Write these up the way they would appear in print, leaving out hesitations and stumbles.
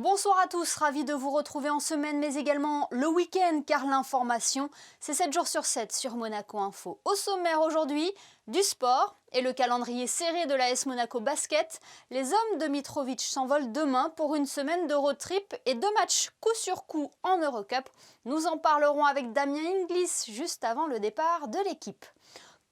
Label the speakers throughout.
Speaker 1: Bonsoir à tous, ravi de vous retrouver en semaine mais également le week-end car l'information c'est 7 jours sur 7 sur Monaco Info. Au sommaire aujourd'hui, du sport et le calendrier serré de l'AS Monaco Basket. Les hommes de Mitrovic s'envolent demain pour une semaine de road trip et 2 matchs coup sur coup en Eurocup. Nous en parlerons avec Damien Inglis juste avant le départ de l'équipe.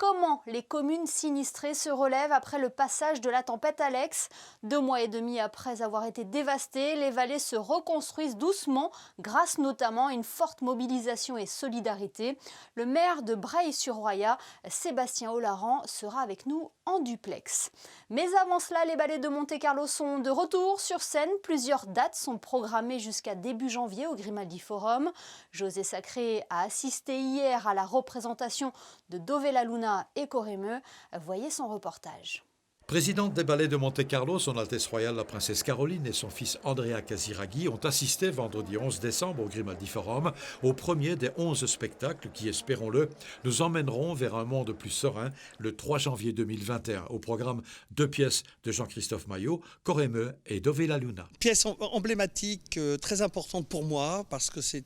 Speaker 1: Comment les communes sinistrées se relèvent après le passage de la tempête Alex? 2 mois et demi après avoir été dévastées, les vallées se reconstruisent doucement grâce notamment à une forte mobilisation et solidarité. Le maire de Breil-sur-Roya, Sébastien Olaran, sera avec nous en duplex. Mais avant cela, les ballets de Monte-Carlo sont de retour sur scène. Plusieurs dates sont programmées jusqu'à début janvier au Grimaldi Forum. José Sacré a assisté hier à la représentation de Dove la Luna et Corremeux. Voyez son reportage.
Speaker 2: Présidente des ballets de Monte-Carlo, Son Altesse Royale la Princesse Caroline et son fils Andrea Casiraghi ont assisté vendredi 11 décembre au Grimaldi Forum au premier des 11 spectacles qui, espérons-le, nous emmèneront vers un monde plus serein le 3 janvier 2021. Au programme 2 pièces de Jean-Christophe Maillot, Corremeux et Dove la Luna.
Speaker 3: Pièce emblématique, très importante pour moi parce que c'est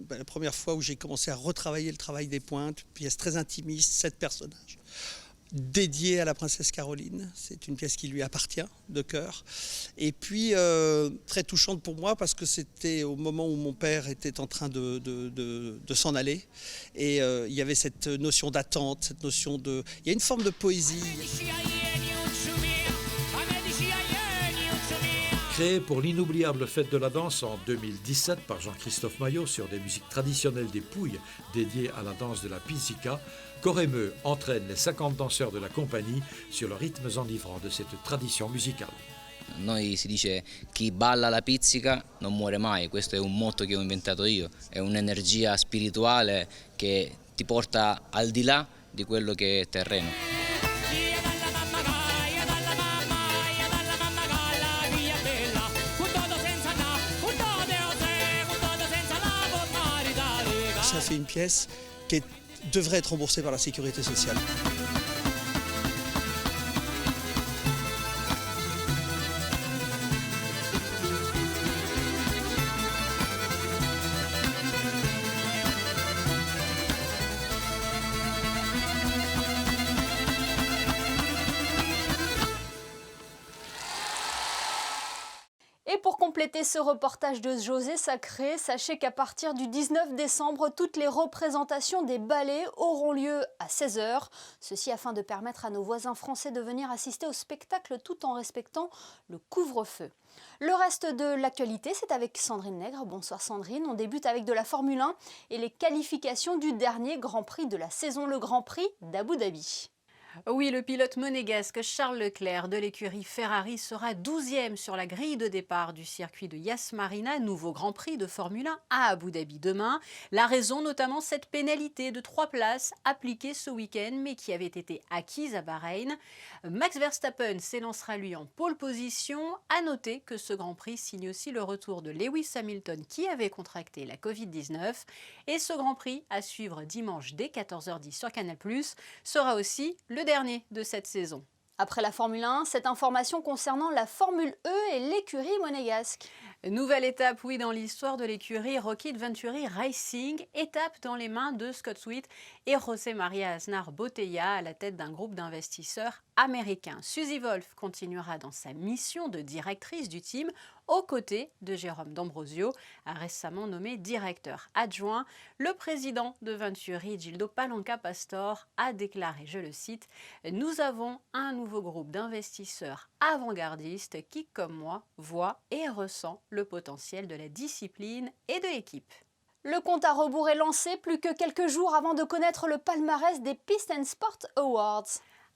Speaker 3: la première fois où j'ai commencé à retravailler le travail des pointes. Pièce très intimiste, 7 personnages. Dédiée à la princesse Caroline, c'est une pièce qui lui appartient de cœur. Et puis très touchante pour moi parce que c'était au moment où mon père était en train de s'en aller. Et il y avait cette notion d'attente, cette notion de... Il y a une forme de poésie.
Speaker 2: Créé pour l'inoubliable fête de la danse en 2017 par Jean-Christophe Maillot sur des musiques traditionnelles des Pouilles dédiées à la danse de la pizzica, Corremeux entraîne les 50 danseurs de la compagnie sur les rythmes enivrants de cette tradition musicale.
Speaker 4: Noi si dice chi balla la pizzica non muore mai, questo è un motto che ho inventato io, è un'energia spirituale che ti porta al di là di quello che è terreno.
Speaker 3: Ça c'est une pièce qui devrait être remboursée par la sécurité sociale.
Speaker 1: Et pour compléter ce reportage de José Sacré, sachez qu'à partir du 19 décembre, toutes les représentations des ballets auront lieu à 16h. Ceci afin de permettre à nos voisins français de venir assister au spectacle tout en respectant le couvre-feu. Le reste de l'actualité, c'est avec Sandrine Nègre. Bonsoir Sandrine. On débute avec de la Formule 1 et les qualifications du dernier Grand Prix de la saison, le Grand Prix d'Abu Dhabi.
Speaker 5: Oui, le pilote monégasque Charles Leclerc de l'écurie Ferrari sera 12e sur la grille de départ du circuit de Yas Marina, nouveau Grand Prix de Formule 1 à Abu Dhabi demain. La raison notamment cette pénalité de 3 places appliquée ce week-end mais qui avait été acquise à Bahreïn. Max Verstappen s'élancera lui en pole position. À noter que ce Grand Prix signe aussi le retour de Lewis Hamilton qui avait contracté la Covid-19. Et ce Grand Prix à suivre dimanche dès 14h10 sur Canal+, sera aussi le dernier de cette saison.
Speaker 1: Après la Formule 1, cette information concernant la Formule E et l'écurie monégasque.
Speaker 5: Nouvelle étape, oui, dans l'histoire de l'écurie Rocket Venturi Racing, étape dans les mains de Scott Sweet et José María Aznar Botella à la tête d'un groupe d'investisseurs américains. Suzy Wolff continuera dans sa mission de directrice du team aux côtés de Jérôme D'Ambrosio, récemment nommé directeur adjoint. Le président de Venturi, Gildo Palanca Pastor, a déclaré, je le cite, « Nous avons un nouveau groupe d'investisseurs avant-gardistes qui, comme moi, voit et ressent le potentiel de la discipline et de l'équipe. »
Speaker 1: Le compte à rebours est lancé plus que quelques jours avant de connaître le palmarès des Pist & Sport Awards.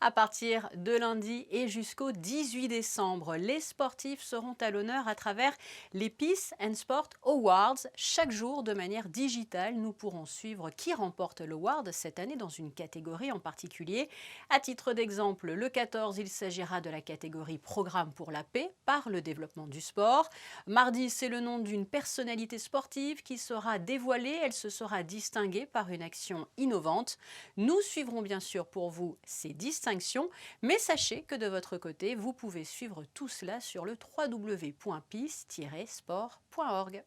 Speaker 5: À partir de lundi et jusqu'au 18 décembre, les sportifs seront à l'honneur à travers les Peace and Sport Awards. Chaque jour, de manière digitale, nous pourrons suivre qui remporte l'award cette année dans une catégorie en particulier. À titre d'exemple, le 14, il s'agira de la catégorie Programme pour la paix par le développement du sport. Mardi, c'est le nom d'une personnalité sportive qui sera dévoilée. Elle se sera distinguée par une action innovante. Nous suivrons bien sûr pour vous ces distinctions distinction. Mais sachez que de votre côté, vous pouvez suivre tout cela sur le www.pis-sport.org.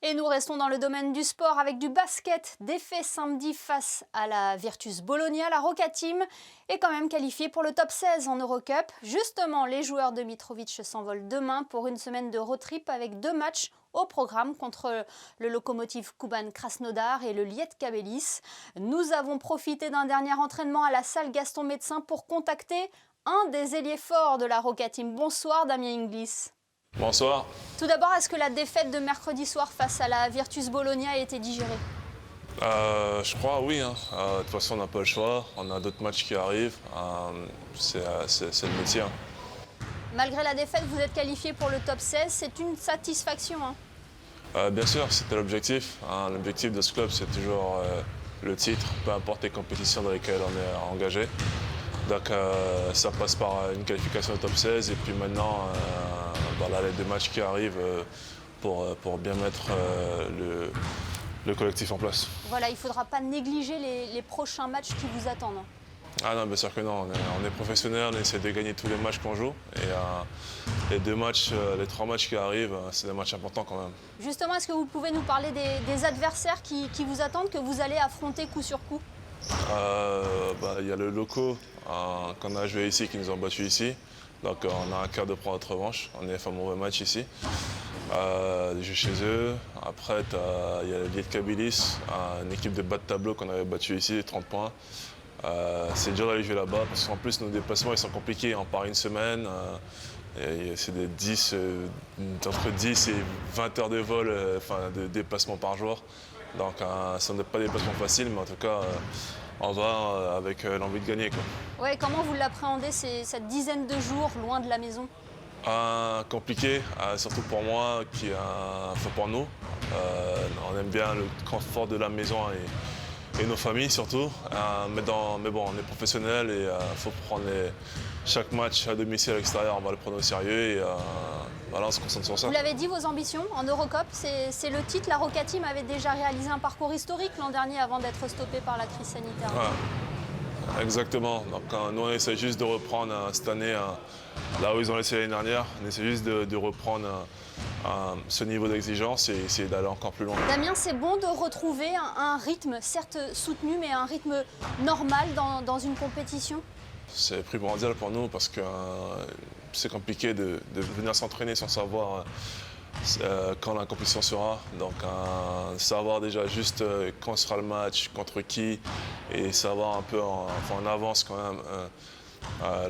Speaker 1: Et nous restons dans le domaine du sport avec du basket. Défait samedi face à la Virtus Bologna. La Roca Team est quand même qualifiée pour le top 16 en Eurocup. Justement, les joueurs de Mitrovic s'envolent demain pour une semaine de road trip avec 2 matchs au programme contre le Lokomotiv Kuban Krasnodar et le Lietkabelis. Nous avons profité d'un dernier entraînement à la salle Gaston Médecin pour contacter un des ailiers forts de la Roca Team. Bonsoir Damien Inglis.
Speaker 6: Bonsoir.
Speaker 1: Tout d'abord, est-ce que la défaite de mercredi soir face à la Virtus Bologna a été digérée?
Speaker 6: Je crois oui. De toute façon, on n'a pas le choix. On a d'autres matchs qui arrivent. C'est le métier.
Speaker 1: Malgré la défaite, vous êtes qualifié pour le top 16. C'est une satisfaction.
Speaker 6: Bien sûr, c'était l'objectif. L'objectif de ce club, c'est toujours le titre, peu importe les compétitions dans lesquelles on est engagé. Donc ça passe par une qualification au top 16 et puis maintenant les 2 matchs qui arrivent pour bien mettre le collectif en place.
Speaker 1: Voilà, il ne faudra pas négliger les prochains matchs qui vous attendent.
Speaker 6: Ah non, bien sûr que non, on est professionnels, on essaie de gagner tous les matchs qu'on joue et les 3 matchs qui arrivent, c'est des matchs importants quand même.
Speaker 1: Justement, est-ce que vous pouvez nous parler des adversaires qui vous attendent, que vous allez affronter coup sur coup?
Speaker 6: Il y a le Loco qu'on a joué ici, qui nous ont battus ici. Donc on a un cœur de prendre notre revanche. On a fait un mauvais match ici. Des jeux chez eux. Après, il y a le Lietkabelis, une équipe de bas de tableau qu'on avait battu ici, 30 points. C'est dur d'aller jouer là-bas parce qu'en plus nos déplacements ils sont compliqués. On part une semaine. C'est entre 10 et 20 heures de vol, de déplacement par jour. Donc ce n'est pas des déplacements faciles, mais en tout cas, on va avec l'envie de gagner.
Speaker 1: Ouais, comment vous l'appréhendez cette dizaine de jours loin de la maison?
Speaker 6: Compliqué, surtout pour moi, pour nous. On aime bien le confort de la maison et nos familles surtout. Mais bon, on est professionnels et il faut prendre chaque match à domicile à l'extérieur, on va le prendre au sérieux et voilà, on se concentre sur ça.
Speaker 1: Vous l'avez dit, vos ambitions en Eurocup, c'est le titre. La Roca Team avait déjà réalisé un parcours historique l'an dernier avant d'être stoppé par la crise sanitaire.
Speaker 6: Ouais, exactement. Donc nous on essaie juste de reprendre cette année là où ils ont laissé l'année dernière. On essaie juste de reprendre ce niveau d'exigence et essayer d'aller encore plus loin.
Speaker 1: Damien, c'est bon de retrouver un rythme, certes soutenu, mais un rythme normal dans une compétition?
Speaker 6: C'est primordial pour nous parce que c'est compliqué de venir s'entraîner sans savoir quand la compétition sera. Donc savoir déjà juste quand sera le match, contre qui, et savoir un peu en avance quand même.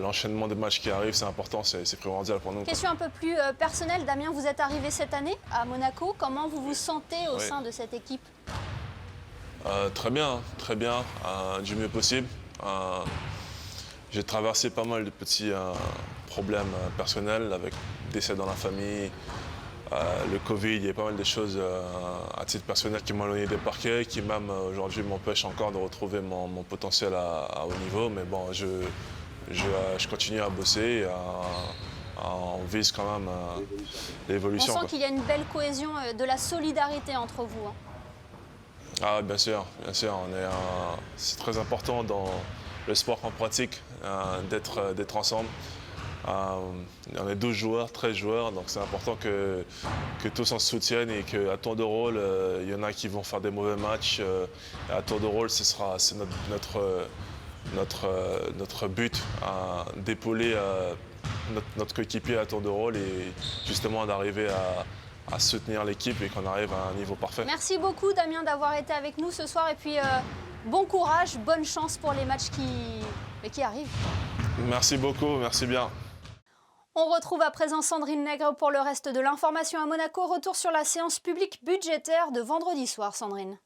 Speaker 6: L'enchaînement des matchs qui arrivent, c'est important, c'est primordial pour nous.
Speaker 1: Question un peu plus personnelle, Damien, vous êtes arrivé cette année à Monaco. Comment vous vous sentez au sein de cette équipe?
Speaker 6: Très bien, du mieux possible. J'ai traversé pas mal de petits problèmes personnels avec décès dans la famille, le Covid, il y a pas mal de choses à titre personnel qui m'ont éloigné des parquets, qui même aujourd'hui m'empêchent encore de retrouver mon potentiel à haut niveau. Mais bon, je continue à bosser, on vise quand même l'évolution.
Speaker 1: On sent qu'il y a une belle cohésion, de la solidarité entre vous.
Speaker 6: Ah, bien sûr. C'est très important dans le sport qu'on pratique d'être ensemble. On est 12 joueurs, 13 joueurs, donc c'est important que tous on se soutienne et qu'à tour de rôle, il y en a qui vont faire des mauvais matchs. À tour de rôle, c'est notre but, d'épauler notre coéquipier à tour de rôle et justement d'arriver à soutenir l'équipe et qu'on arrive à un niveau parfait.
Speaker 1: Merci beaucoup Damien d'avoir été avec nous ce soir et puis bon courage, bonne chance pour les matchs qui arrivent.
Speaker 6: Merci beaucoup, merci bien.
Speaker 1: On retrouve à présent Sandrine Nègre pour le reste de l'information à Monaco. Retour sur la séance publique budgétaire de vendredi soir, Sandrine.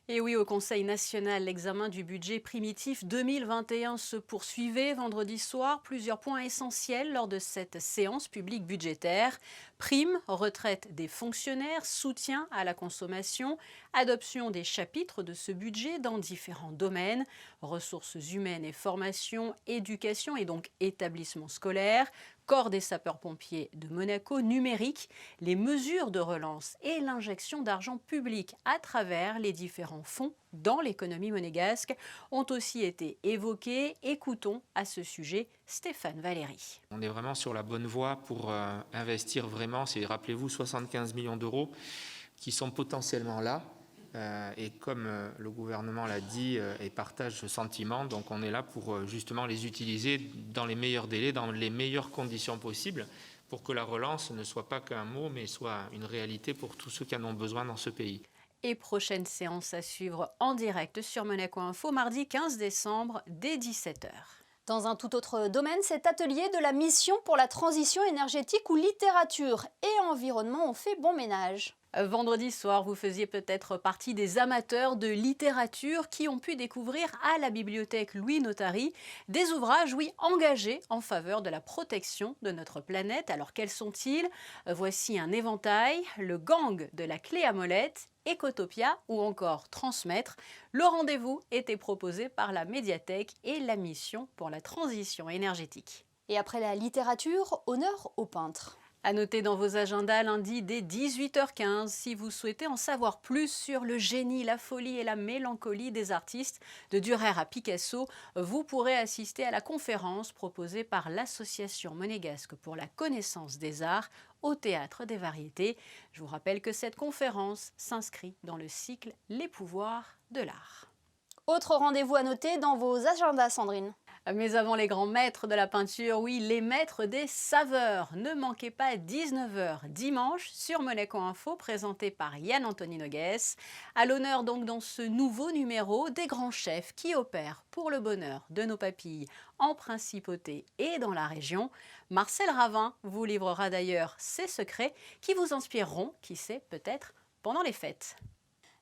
Speaker 5: Et oui, au Conseil national, l'examen du budget primitif 2021 se poursuivait vendredi soir. Plusieurs points essentiels lors de cette séance publique budgétaire. Primes, retraite des fonctionnaires, soutien à la consommation, adoption des chapitres de ce budget dans différents domaines, ressources humaines et formation, éducation et donc établissements scolaires, Corps des sapeurs-pompiers de Monaco numérique, les mesures de relance et l'injection d'argent public à travers les différents fonds dans l'économie monégasque ont aussi été évoquées. Écoutons à ce sujet Stéphane Valéry.
Speaker 7: On est vraiment sur la bonne voie pour investir vraiment, c'est, rappelez-vous, 75 millions d'euros qui sont potentiellement là. Et comme le gouvernement l'a dit et partage ce sentiment, donc on est là pour justement les utiliser dans les meilleurs délais, dans les meilleures conditions possibles, pour que la relance ne soit pas qu'un mot, mais soit une réalité pour tous ceux qui en ont besoin dans ce pays.
Speaker 5: Et prochaine séance à suivre en direct sur Monaco Info, mardi 15 décembre dès 17h.
Speaker 1: Dans un tout autre domaine, cet atelier de la mission pour la transition énergétique où littérature et environnement ont fait bon ménage.
Speaker 5: Vendredi soir, vous faisiez peut-être partie des amateurs de littérature qui ont pu découvrir à la bibliothèque Louis Notary des ouvrages, oui, engagés en faveur de la protection de notre planète. Alors quels sont-ils? Voici un éventail, le gang de la clé à molette, Ecotopia ou encore Transmettre. Le rendez-vous était proposé par la médiathèque et la mission pour la transition énergétique.
Speaker 1: Et après la littérature, honneur aux peintres.
Speaker 5: À noter dans vos agendas lundi dès 18h15 si vous souhaitez en savoir plus sur le génie, la folie et la mélancolie des artistes de Dürer à Picasso, vous pourrez assister à la conférence proposée par l'Association monégasque pour la connaissance des arts au Théâtre des Variétés. Je vous rappelle que cette conférence s'inscrit dans le cycle Les pouvoirs de l'art.
Speaker 1: Autre rendez-vous à noter dans vos agendas, Sandrine.
Speaker 5: Mais avant les grands maîtres de la peinture, oui, les maîtres des saveurs. Ne manquez pas 19h dimanche sur Monaco Info, présenté par Yann-Anthony Nogues. À l'honneur donc dans ce nouveau numéro des grands chefs qui opèrent pour le bonheur de nos papilles en principauté et dans la région. Marcel Ravin vous livrera d'ailleurs ses secrets qui vous inspireront, qui sait, peut-être pendant les fêtes.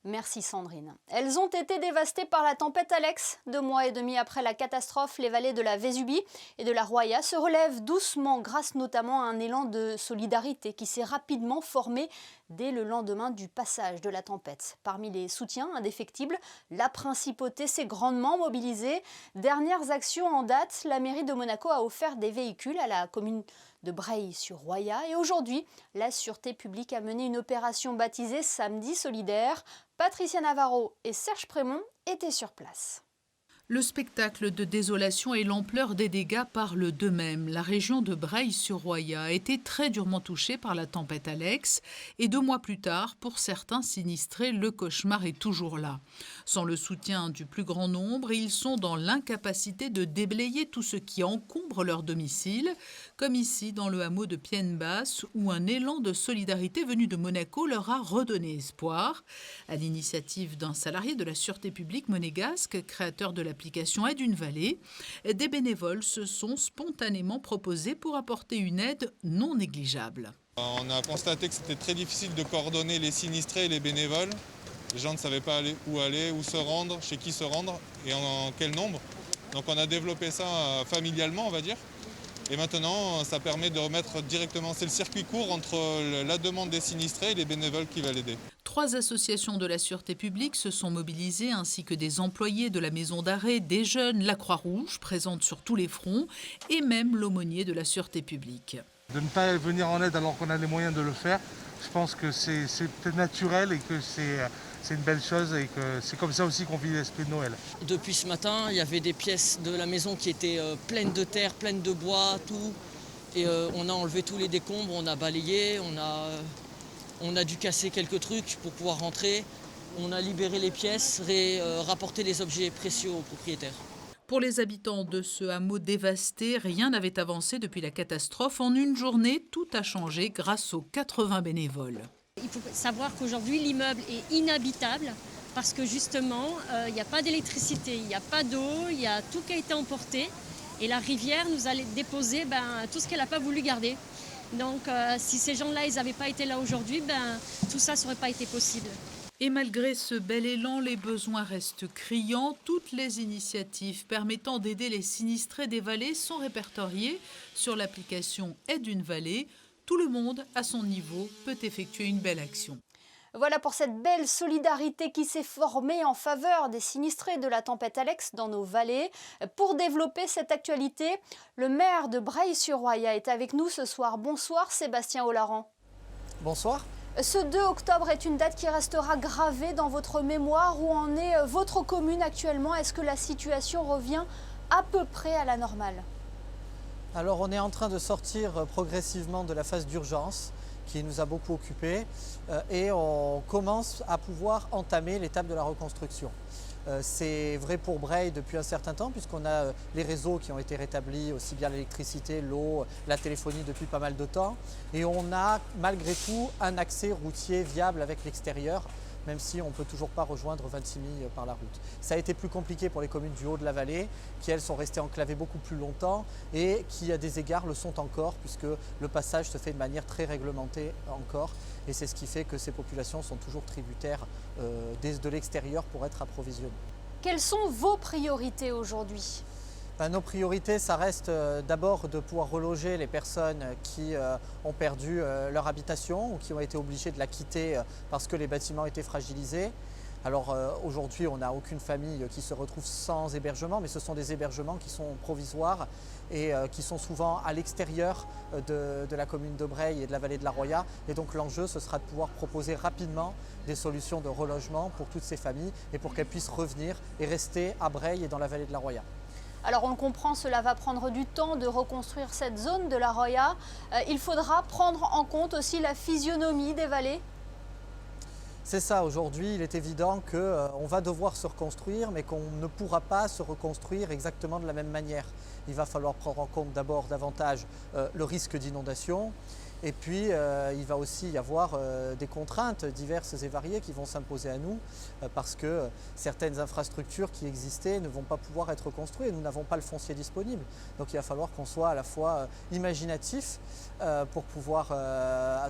Speaker 1: Merci Sandrine. Elles ont été dévastées par la tempête Alex. 2 mois et demi après la catastrophe, les vallées de la Vésubie et de la Roya se relèvent doucement grâce notamment à un élan de solidarité qui s'est rapidement formé dès le lendemain du passage de la tempête. Parmi les soutiens indéfectibles, la principauté s'est grandement mobilisée. Dernières actions en date, la mairie de Monaco a offert des véhicules à la commune de Breil-sur-Roya et aujourd'hui, la Sûreté publique a mené une opération baptisée Samedi solidaire. Patricia Navarro et Serge Prémont étaient sur place.
Speaker 8: Le spectacle de désolation et l'ampleur des dégâts parlent d'eux-mêmes. La région de Breil-sur-Roya a été très durement touchée par la tempête Alex et 2 mois plus tard, pour certains sinistrés, le cauchemar est toujours là. Sans le soutien du plus grand nombre, ils sont dans l'incapacité de déblayer tout ce qui encombre leur domicile, comme ici dans le hameau de Pienne-Basse où un élan de solidarité venu de Monaco leur a redonné espoir. À l'initiative d'un salarié de la Sûreté publique monégasque, créateur de l'application Aide une vallée, des bénévoles se sont spontanément proposés pour apporter une aide non négligeable.
Speaker 9: On a constaté que c'était très difficile de coordonner les sinistrés et les bénévoles. Les gens ne savaient pas où aller, où se rendre, chez qui se rendre et en quel nombre. Donc on a développé ça familialement, on va dire. Et maintenant, ça permet de remettre directement, c'est le circuit court entre la demande des sinistrés et les bénévoles qui va l'aider.
Speaker 8: 3 associations de la Sûreté publique se sont mobilisées, ainsi que des employés de la maison d'arrêt, des jeunes, la Croix-Rouge, présente sur tous les fronts, et même l'aumônier de la Sûreté publique.
Speaker 10: De ne pas venir en aide alors qu'on a les moyens de le faire, je pense que c'est peut-être naturel et que c'est une belle chose et que c'est comme ça aussi qu'on vit l'esprit de Noël.
Speaker 11: Depuis ce matin, il y avait des pièces de la maison qui étaient pleines de terre, pleines de bois, tout. Et on a enlevé tous les décombres, on a balayé, on a dû casser quelques trucs pour pouvoir rentrer. On a libéré les pièces et rapporté les objets précieux aux propriétaires.
Speaker 8: Pour les habitants de ce hameau dévasté, rien n'avait avancé depuis la catastrophe. En une journée, tout a changé grâce aux 80 bénévoles.
Speaker 12: Il faut savoir qu'aujourd'hui, l'immeuble est inhabitable parce que justement, il n'y a pas d'électricité, il n'y a pas d'eau, il y a tout qui a été emporté. Et la rivière nous a déposé tout ce qu'elle n'a pas voulu garder. Donc si ces gens-là, ils n'avaient pas été là aujourd'hui, tout ça n'aurait pas été possible.
Speaker 8: Et malgré ce bel élan, les besoins restent criants. Toutes les initiatives permettant d'aider les sinistrés des vallées sont répertoriées sur l'application Aide une vallée. Tout le monde, à son niveau, peut effectuer une belle action.
Speaker 1: Voilà pour cette belle solidarité qui s'est formée en faveur des sinistrés de la tempête Alex dans nos vallées. Pour développer cette actualité, le maire de Breil-sur-Roya est avec nous ce soir. Bonsoir Sébastien Olaran.
Speaker 13: Bonsoir.
Speaker 1: Ce 2 octobre est une date qui restera gravée dans votre mémoire. Où en est votre commune actuellement? Est-ce que la situation revient à peu près à la normale?
Speaker 13: Alors on est en train de sortir progressivement de la phase d'urgence qui nous a beaucoup occupés et on commence à pouvoir entamer l'étape de la reconstruction. C'est vrai pour Breil depuis un certain temps puisqu'on a les réseaux qui ont été rétablis, aussi bien l'électricité, l'eau, la téléphonie depuis pas mal de temps. Et on a malgré tout un accès routier viable avec l'extérieur, même si on ne peut toujours pas rejoindre Vintimille par la route. Ça a été plus compliqué pour les communes du haut de la vallée, qui elles sont restées enclavées beaucoup plus longtemps et qui à des égards le sont encore, puisque le passage se fait de manière très réglementée encore. Et c'est ce qui fait que ces populations sont toujours tributaires de l'extérieur pour être approvisionnées.
Speaker 1: Quelles sont vos priorités aujourd'hui ?
Speaker 13: Nos priorités, ça reste d'abord de pouvoir reloger les personnes qui ont perdu leur habitation ou qui ont été obligées de la quitter parce que les bâtiments étaient fragilisés. Alors aujourd'hui, on n'a aucune famille qui se retrouve sans hébergement, mais ce sont des hébergements qui sont provisoires et qui sont souvent à l'extérieur de la commune de Breil et de la vallée de la Roya. Et donc l'enjeu, ce sera de pouvoir proposer rapidement des solutions de relogement pour toutes ces familles et pour qu'elles puissent revenir et rester à Breil et dans la vallée de la Roya.
Speaker 1: Alors on le comprend, cela va prendre du temps de reconstruire cette zone de la Roya. Il faudra prendre en compte aussi la physionomie des vallées.
Speaker 13: C'est ça, aujourd'hui il est évident qu'on va devoir se reconstruire mais qu'on ne pourra pas se reconstruire exactement de la même manière. Il va falloir prendre en compte d'abord davantage le risque d'inondation. Et puis, il va aussi y avoir des contraintes diverses et variées qui vont s'imposer à nous parce que certaines infrastructures qui existaient ne vont pas pouvoir être construites. Nous n'avons pas le foncier disponible. Donc, il va falloir qu'on soit à la fois imaginatif pour pouvoir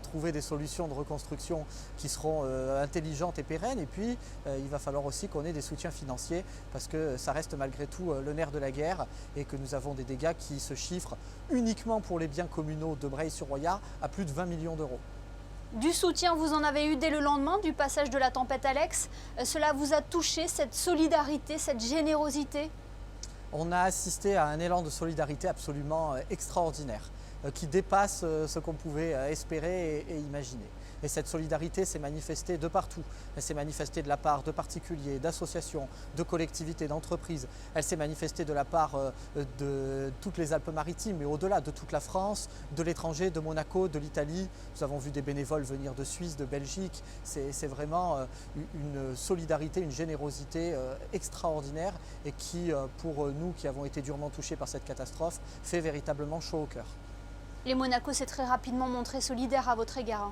Speaker 13: trouver des solutions de reconstruction qui seront intelligentes et pérennes. Et puis, il va falloir aussi qu'on ait des soutiens financiers parce que ça reste malgré tout le nerf de la guerre et que nous avons des dégâts qui se chiffrent uniquement pour les biens communaux de Breil-sur-Roya à plus de 20 millions d'euros.
Speaker 1: Du soutien, vous en avez eu dès le lendemain du passage de la tempête Alex. Cela vous a touché, cette solidarité, cette générosité?
Speaker 13: On a assisté à un élan de solidarité absolument extraordinaire, qui dépasse ce qu'on pouvait espérer et imaginer. Et cette solidarité s'est manifestée de partout. Elle s'est manifestée de la part de particuliers, d'associations, de collectivités, d'entreprises. Elle s'est manifestée de la part de toutes les Alpes-Maritimes, mais au-delà de toute la France, de l'étranger, de Monaco, de l'Italie. Nous avons vu des bénévoles venir de Suisse, de Belgique. C'est vraiment une solidarité, une générosité extraordinaire et qui, pour nous qui avons été durement touchés par cette catastrophe, fait véritablement chaud au cœur.
Speaker 1: Les Monaco s'est très rapidement montré solidaire à votre égard.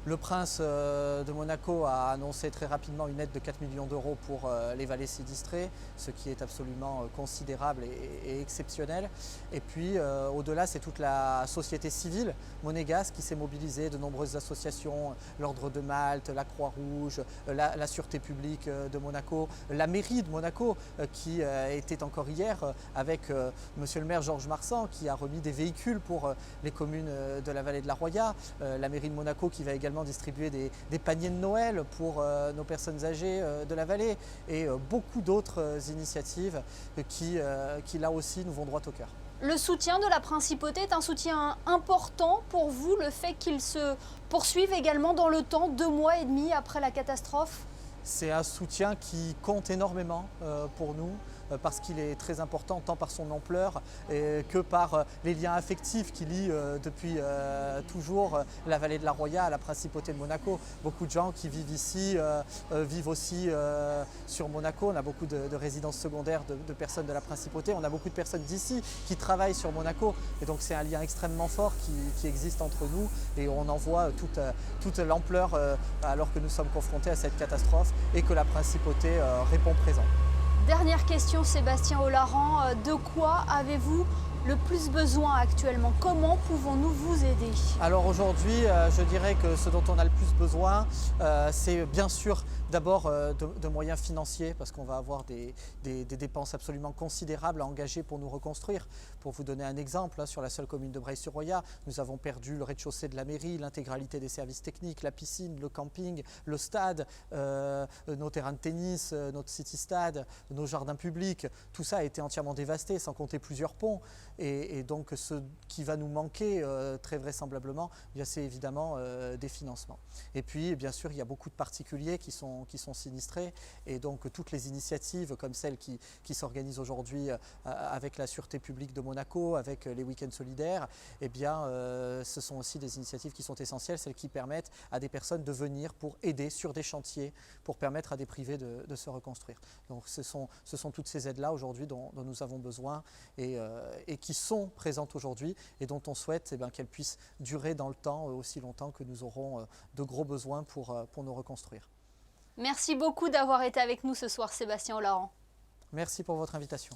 Speaker 13: Le prince de Monaco a annoncé très rapidement une aide de 4 millions d'euros pour les vallées sinistrées, ce qui est absolument considérable et exceptionnel. Et puis au-delà, c'est toute la société civile monégasque qui s'est mobilisée, de nombreuses associations, l'Ordre de Malte, la Croix-Rouge, la Sûreté publique de Monaco, la mairie de Monaco qui était encore hier avec monsieur le maire Georges Marsan qui a remis des véhicules pour les communes de la vallée de la Roya, la mairie de Monaco qui va également distribuer des paniers de Noël pour nos personnes âgées de la vallée et beaucoup d'autres initiatives qui là aussi nous vont droit au cœur.
Speaker 1: Le soutien de la principauté est un soutien important pour vous, le fait qu'il se poursuive également dans le temps, 2 mois et demi après la catastrophe?
Speaker 13: C'est un soutien qui compte énormément pour nous. Parce qu'il est très important tant par son ampleur que par les liens affectifs qui lient depuis toujours la vallée de la Roya à la principauté de Monaco. Beaucoup de gens qui vivent ici vivent aussi sur Monaco. On a beaucoup de résidences secondaires de personnes de la principauté. On a beaucoup de personnes d'ici qui travaillent sur Monaco. Et donc c'est un lien extrêmement fort qui existe entre nous et on en voit toute l'ampleur alors que nous sommes confrontés à cette catastrophe et que la principauté répond présent.
Speaker 1: Dernière question, Sébastien Olaran, de quoi avez-vous le plus besoin actuellement? Comment pouvons-nous vous aider?
Speaker 13: Alors aujourd'hui, je dirais que ce dont on a le plus besoin, c'est bien sûr d'abord de moyens financiers, parce qu'on va avoir des dépenses absolument considérables à engager pour nous reconstruire. Pour vous donner un exemple, sur la seule commune de Breil-sur-Roya, nous avons perdu le rez-de-chaussée de la mairie, l'intégralité des services techniques, la piscine, le camping, le stade, nos terrains de tennis, notre city-stade, nos jardins publics. Tout ça a été entièrement dévasté, sans compter plusieurs ponts. Et donc ce qui va nous manquer très vraisemblablement, c'est évidemment des financements. Et puis bien sûr il y a beaucoup de particuliers qui sont sinistrés, et donc toutes les initiatives comme celles qui s'organisent aujourd'hui avec la Sûreté publique de Monaco, avec les week-ends solidaires, eh bien ce sont aussi des initiatives qui sont essentielles, celles qui permettent à des personnes de venir pour aider sur des chantiers, pour permettre à des privés de se reconstruire. Donc ce sont toutes ces aides-là aujourd'hui dont nous avons besoin et qui sont présentes aujourd'hui et dont on souhaite qu'elles puissent durer dans le temps, aussi longtemps que nous aurons de gros besoins pour nous reconstruire.
Speaker 1: Merci beaucoup d'avoir été avec nous ce soir, Sébastien Olaran.
Speaker 13: Merci pour votre invitation.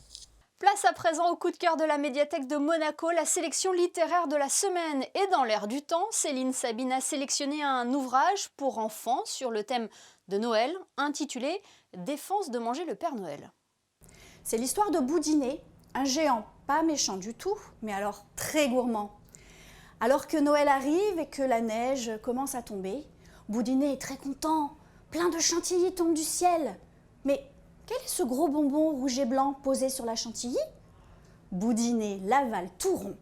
Speaker 1: Place à présent au coup de cœur de la médiathèque de Monaco, la sélection littéraire de la semaine. Et dans l'air du temps, Céline Sabine a sélectionné un ouvrage pour enfants sur le thème de Noël, intitulé « Défense de manger le Père Noël ».
Speaker 14: C'est l'histoire de Boudinet, un géant pas méchant du tout, mais alors très gourmand. Alors que Noël arrive et que la neige commence à tomber, Boudinet est très content, plein de chantilly tombent du ciel. Mais quel est ce gros bonbon rouge et blanc posé sur la chantilly? Boudinet l'avale tout rond.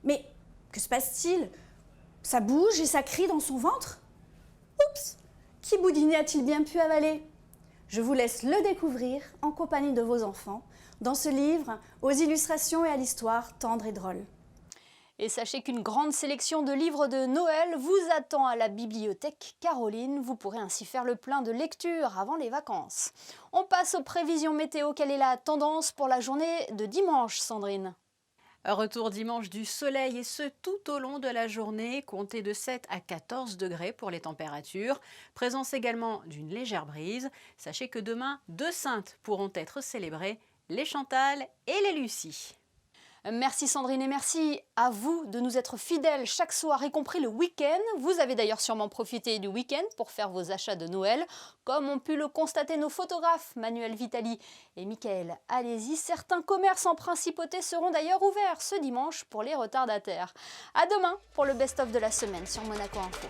Speaker 14: Mais que se passe-t-il? Ça bouge et ça crie dans son ventre? Oups! Qui Boudinet a-t-il bien pu avaler? Je vous laisse le découvrir en compagnie de vos enfants dans ce livre aux illustrations et à l'histoire tendre et drôle.
Speaker 1: Et sachez qu'une grande sélection de livres de Noël vous attend à la bibliothèque Caroline. Vous pourrez ainsi faire le plein de lecture avant les vacances. On passe aux prévisions météo. Quelle est la tendance pour la journée de dimanche, Sandrine?
Speaker 5: Retour dimanche du soleil et ce tout au long de la journée, comptez de 7 à 14 degrés pour les températures. Présence également d'une légère brise. Sachez que demain, 2 saintes pourront être célébrées, les Chantal et les Lucie.
Speaker 1: Merci Sandrine et merci à vous de nous être fidèles chaque soir, y compris le week-end. Vous avez d'ailleurs sûrement profité du week-end pour faire vos achats de Noël, comme ont pu le constater nos photographes Manuel Vitali et Michael Alési. Certains commerces en principauté seront d'ailleurs ouverts ce dimanche pour les retardataires. À demain pour le best-of de la semaine sur Monaco Info.